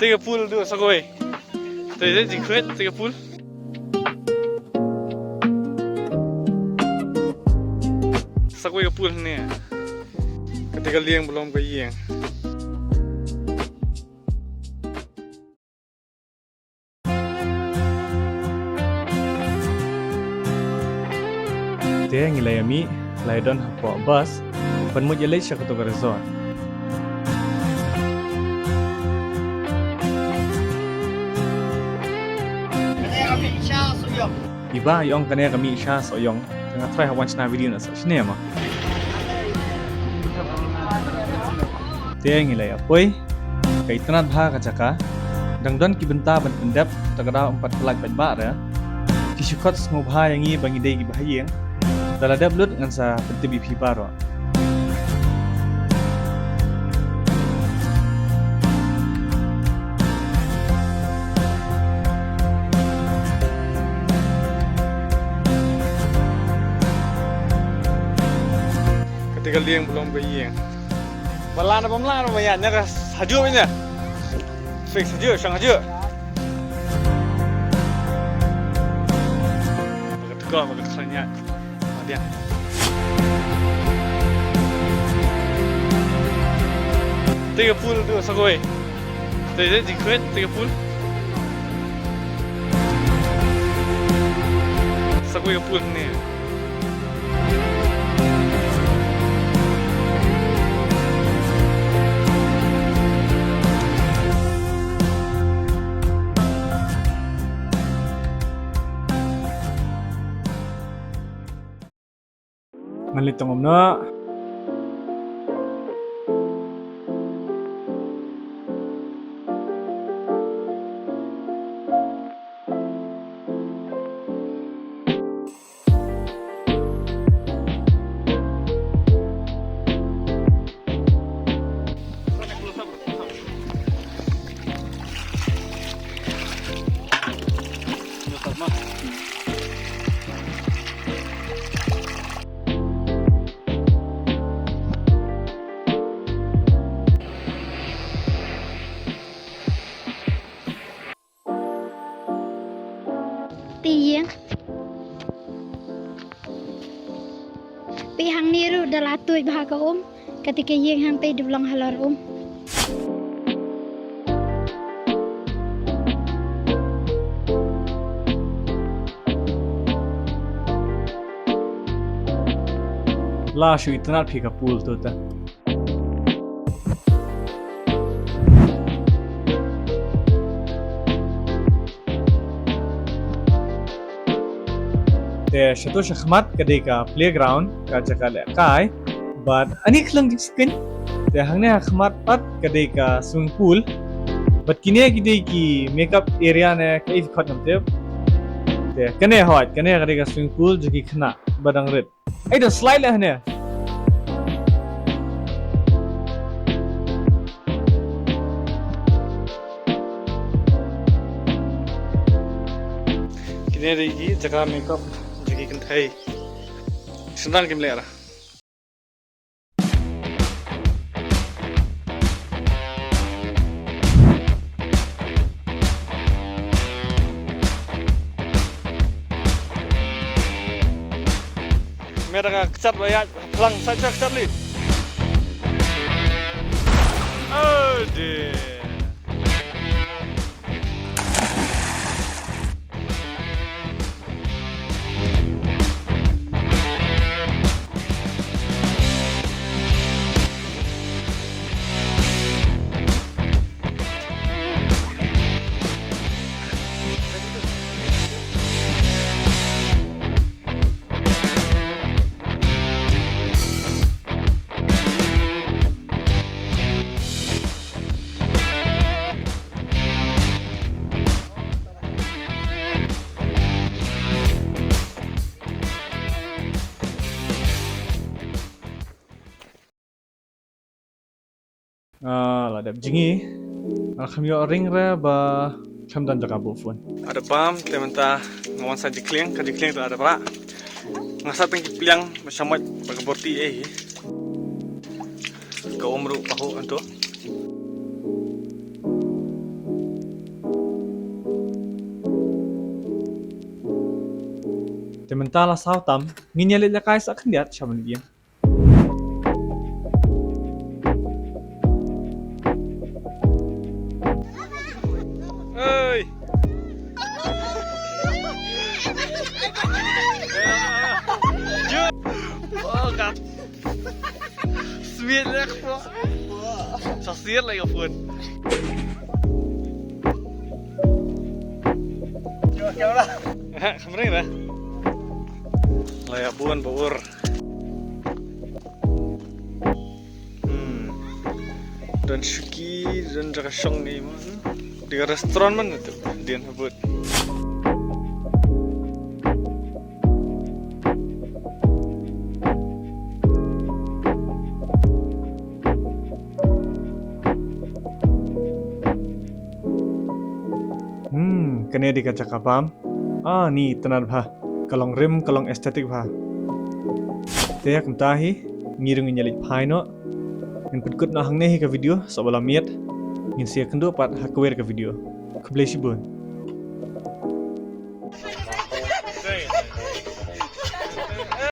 30 tu sakoi. Tadi jikret 30. Sakoi 30 ni. Ketika liang belum ke yang. Dia ngilai ami, laidon hapo bus, penmu jalai syak tu resort. Iba yang kena kami isya soyong tengah try hawan cina video nasa sini ama. Dia ngilai apoi, kaitanat bah kacaka, dangdon kibenta ban pendap tagada 4 pelag badba ra. Kisukot ngubha yang i bangi dei gibahayeng. Dalada blood ngan sa penti BP baro. Ketika liang belum bayang. Balana pemlana bayarnya kas haju punya. Fix haju, sang haju. Bagat kau, bagat kesannya. Dia. Tiga puluh tu sakoi. Tadi jikret 30. Sakoi 30 ni. Malitong omno. Tiang pi hang niru dalam tuj bahaga ketika yang hang pi di belang halar La shu itanat phika pool tu ta. Te shatu shakhmat kadeka playground ka chakale kai but ani khlang skin te hangne khmat pat kadeka swimming pool but kine gide ki makeup area ne kai khot namte te kane hot kane kadeka swimming pool jo ki khna badang red ai do slide la hne kine regi jaga makeup kan thai senang kim lera mereka kecat bayar pelang saja kecat li aduh Ladap jingi, kami ring re ba kami dan jaga bufun. Ada pam, tementa ngawan saja kling, kerja kling tu ada pak. Ngasat tinggi piang bersama bagaborti kau umru pahu antu. Tementala sautam, nginyalit la kai sak kendiat shaman dia. Hey. Oh god. Smerig po. Saksiyan lang yung phone. Kaya lah. Kemarin lah. Layak buan bawur. Dan Shuki dan jaga Shong ni man. Di restoran mana tu? Dia habut. Kene di kaca kapam. Ni tenar bah. Kalong rim, kalong estetik bah. Teyak mentahi, ngirung nyalit paino. Yang pedkut na hang nehi ka video, sabala miat. Ngin siya kendo pat hakwer ka video. Kublesi bun.